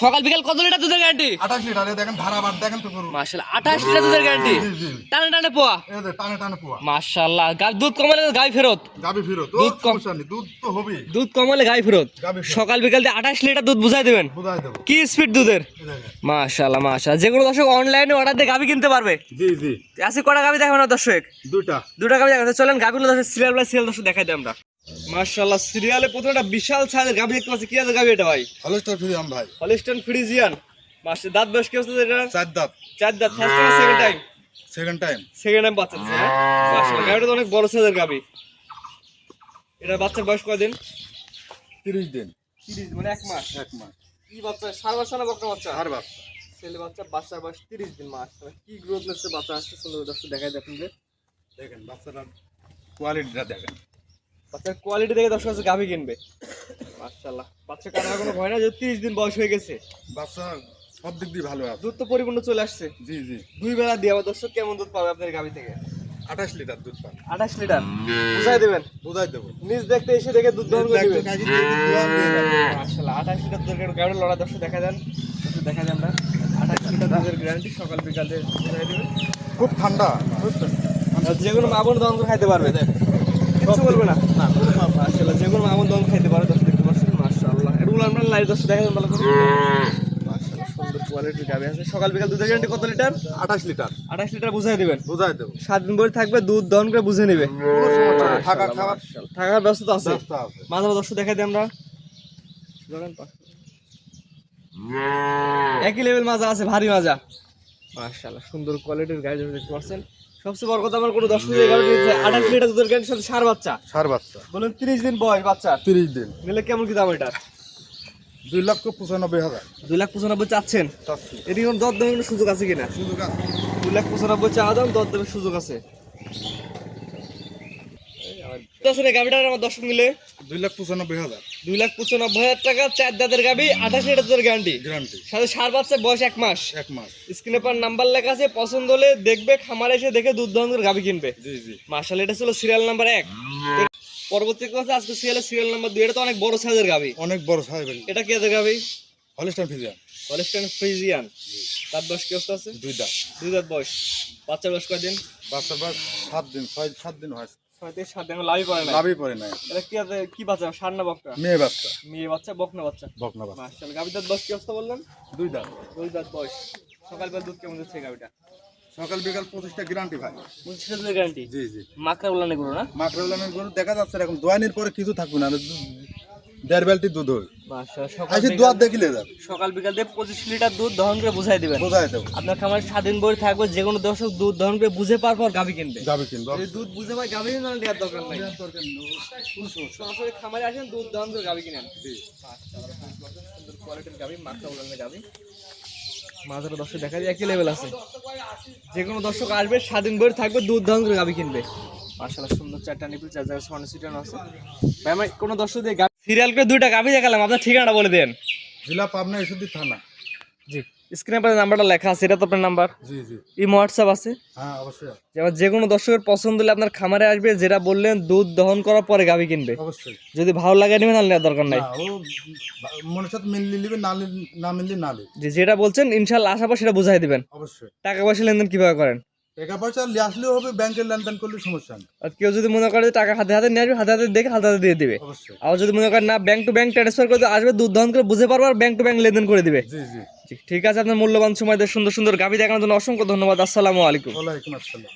সকাল বিকাল কত লিটার দুধের গ্যারান্টি? 28 লিটার। দেখেন ধারাবার দেখেন তো গরু। মাশাআল্লাহ 28 লিটার দুধের গ্যারান্টি। টানে টানে পোয়া। এই যে টানে টানে পোয়া। মাশাআল্লাহ দুধ কমালে গাই ফেরত। গাবি ফেরত। দুধ কম, সমস্যা নেই, দুধ তো হবেই। দুধ কমালে গাই ফেরত। গাবি ফেরত। সকাল বিকাল দিয়ে 28 লিটার দুধ বুঝাই দেবেন। বুঝাই দেব। কি স্পিড দুধের! এই দেখেন। মাশাআল্লাহ মাশাআল্লাহ। যে কোনো দর্শক অনলাইনে অর্ডার দিয়ে গাবি কিনতে পারবে। জি জি। আছে কটা গাবি দেখাবেন না দর্শক? দুইটা। দুটা গাবি দেখাতে চলেন, গাবিগুলো দর্শক সিরিয়াল বাই সিরিয়াল দর্শক দেখাই দিই আমরা। মাশাআল্লাহ সিরিয়ালে প্রথমে একটা বিশাল সাইজের গাবি দেখতে পাচ্ছি। কি আছে গাবি এটা ভাই? হলস্টার ফ্রিজিয়ান ভাই। Holstein Friesian. মাশাআল্লাহ দাঁত বয়স কি হচ্ছে এটা? 4 দাঁত। 4 দাঁত। First time second time? Second time. Second time বাচ্চা দিচ্ছে। হ্যাঁ মাশাআল্লাহ গাবিটা তো অনেক বড় সাইজের গাবি। এটা বাচ্চার বয়স কয়দিন? 30 দিন। 30 মানে 1 মাস। 1 মাস। কি বাচ্চা? সার বাচ্চা না বকনা বাচ্চা? আর বাচ্চা। ছেলে বাচ্চা, বাচ্চার বয়স 30 দিন। মাশাআল্লাহ কি গ্রোথ নিচ্ছে বাচ্চা, আসছে সুন্দর দর্শক দেখাই দেখুন যে। দেখেন বাচ্চাটার কোয়ালিটিটা দেখেন। বাচ্চার কোয়ালিটি দেখে দর্শক কাছে গাভি কিনবে। মাশাআল্লাহ বাচ্চা কাটার কোনো ভয় না, যে 30 দিন বয়স হয়ে গেছে। বাচ্চা সব দিক দিয়ে ভালো আছে। দুধ তো পরিপূর্ণ চলে আসছে। জি জি। দুই বেলা দিয়ে আমার দর্শক কেমন দুধ পাবে আপনার গাভি থেকে? 28 লিটার দুধ পান। 28 লিটার বুঝাই দেবেন। বুঝাই দেব। নিজ দেখতে এসে দেখে দুধ দহন করে দিবেন। কাজী দিয়ে দুধ দিয়ে যাবে। মাশাআল্লাহ 28 লিটার দুধের গাভি লড়া দর্শক দেখা যান। দর্শক দেখা যান আমরা 28 লিটার দুধের গ্যারান্টি সকাল বিকালে বুঝাই দিবেন। খুব ঠান্ডা। আর যে কোনো মা বোন দহন করে খাইতে পারবে। কিছু বলবে না। না মাশাআল্লাহ যে কোনো মা বোন দহন খাইতে পারে দর্শক দেখতে পাচ্ছেন। মাশাআল্লাহ এগুলো আমরা লাইভ দর্শক দেখা যান ভালো করে। মাশাআল্লাহ সুন্দর কোয়ালিটির গাভি আছে। সকাল বিকাল দুধের গ্যারান্টি কত লিটার? 28 লিটার। 28 লিটার বুঝাই দিবেন। বুঝাই দেব। 7 দিন পরে থাকবে, দুধ দহন করে বুঝে নেবে। কোনো সমস্যা নেই। থাকা খাবার থাকার ব্যবস্থা আছে। ব্যবস্থা আছে। মাঝে দর্শক দেখাই দিই আমরা। একই লেভেল মাজা আছে, ভারী মাজা। মাশাআল্লাহ সুন্দর কোয়ালিটির গাড়ি দেখতে পাচ্ছেন। সবচেয়ে বড় কথা আমার কোনো দর্শক গাড়ি নিতে 28 লিটার দুধের গাড়ির সাথে সার বাচ্চা। সার বাচ্চা। বলেন 30 দিন বয়স বাচ্চা। 30 দিন। নিলে কেমন কি দাম এটা? 2,95,000। 2,95,000 চাচ্ছেন? চাচ্ছি। এটি কোন দর দামের সুযোগ আছে কিনা? সুযোগ আছে। 2,95,000 চাওয়া দাম, দর দামের সুযোগ আছে। দর্শক গাড়িটার আমার দর্শক মিলে 2,95,000 2,95,000 টাকা। 4 দাঁতের গাবি, 28 লিটার দুধের গ্যারান্টি। গ্যারান্টি। সাথে সার বাচ্চা, বয়স 1 মাস। 1 মাস। স্ক্রিনে পার নাম্বার লেখা আছে, পছন্দ হলে দেখবে, খামারে এসে দেখে দুধ দহন করে গাবি কিনবে। জি জি। মাশাআল্লাহ এটা ছিল সিরিয়াল নাম্বার 1। পরবর্তী কথা আজকে সিরিয়াল নাম্বার 2। এটা তো অনেক বড় সাইজের গাবি। অনেক বড় সাইজ। এটা কি আছে গাবি? Holstein Friesian. Holstein Friesian. তার বয়স কি অবস্থা আছে? 2 দাঁত। 2 দাঁত বয়স। বাচ্চার বয়স কয়দিন? বাচ্চার বয়স 7 দিন। 7 দিন হয়েছে। 6 থেকে 7 দিন লাভই পড়ে না। লাভই পড়ে নাই। এটা কি আছে? কি বাচ্চা? ষাঁড় না বকনা? মেয়ে বাচ্চা। মেয়ে বাচ্চা, বকনা বাচ্চা। বকনা বাচ্চা। মাশাআল্লাহ গাবির দাঁত বয়স কি অবস্থা বললেন? 2 দাঁত। 2 দাঁত বয়স। সকালবেলা দুধ কেমন দিচ্ছে গাবিটা? সকাল বিকাল 25টা গ্যারান্টি ভাই। 25 লিটার গ্যারান্টি। জি জি। মাকড়া উলানে গুলো না? মাকড়ালামের গরু দেখা যাচ্ছে এরকম দোয়ানির পরে কিছু থাকবে না। 1.5 বালতি দুধ হয়। মাশাআল্লাহ আজকে দুয়ার দেখিলে যাবে। সকাল বিকাল দিয়ে 25 লিটার দুধ দহন করে বুঝাই দিবেন। বোঝাই দেব। আপনার খামারে স্বাধীন বই থাকবে, যে কোনো দর্শক দুধ দহন করে বুঝে পাওয়ার পর গাবি কিনবে। যাবে কিনবো। যদি দুধ বুঝে পায় গাবি কিনবে, না দেওয়ার দরকার নাই। সরাসরি খামারে আসেন, দুধ দহন করে গাবি কিনেন। সুন্দর কোয়ালিটির গাবি, মাকড়া উলানের গাবি। মাঝারে দর্শক দেখা যায় একই লেভেল আছে। যে কোনো দর্শক আসবে, স্বাধীন বই থাকবে, দুধ দহন করে গাবি কিনবে। মাশাআল্লাহ সুন্দর 4টা নিপিল, 4 জায়গায় স্বর্ণ সিটানো আছে। ভাই আমার কোনো দর্শক দিয়ে সিরিয়াল করে 2টা গাবি দেখালাম, আপনার ঠিকানাটা বলে দেন। জেলা পাবনা ঈশ্বরদী থানা। জি স্ক্রিনে পরে নাম্বারটা লেখা আছে, এটা তো আপনার নাম্বার? জি জি। এই হোয়াটসঅ্যাপ আছে? হ্যাঁ অবশ্যই। যেমন যে কোনো দর্শকের পছন্দ হলে আপনার খামারে আসবে, যেটা বললেন দুধ দহন করার পরে গাবি কিনবে। অবশ্যই। যদি ভালো লাগে নেবেন, নাহলে নেওয়ার দরকার নাই। না ও মনের সাথে মিললে নিবে, না মিললে না নিবে। জি যেটা বলছেন ইনশাআল্লাহ আশা করি সেটা বুঝাই দিবেন। অবশ্যই। টাকা পয়সা লেনদেন কিভাবে করেন? টাকা পয়সা নিয়ে আসলেও হবে, ব্যাংকের লেনদেন করলে সমস্যা নেই। আর কেউ যদি মনে করে যে টাকা হাতে হাতে নিয়ে আসবে, হাতে হাতে দেখে হাতে হাতে দিয়ে দিবে। অবশ্যই। আর যদি মনে করেন না ব্যাংক টু ব্যাংক ট্রান্সফার করে আসবে, দুধ দহন করে বুঝে পারবো, আর ব্যাংক টু ব্যাংক লেনদেন করে দিবে। জি জি। ঠিক আছে, আপনার মূল্যবান সময় দিয়ে সুন্দর সুন্দর গাবি দেখানোর জন্য অসংখ্য ধন্যবাদ। আসসালামু আলাইকুম। ওয়ালাইকুম আসসালাম।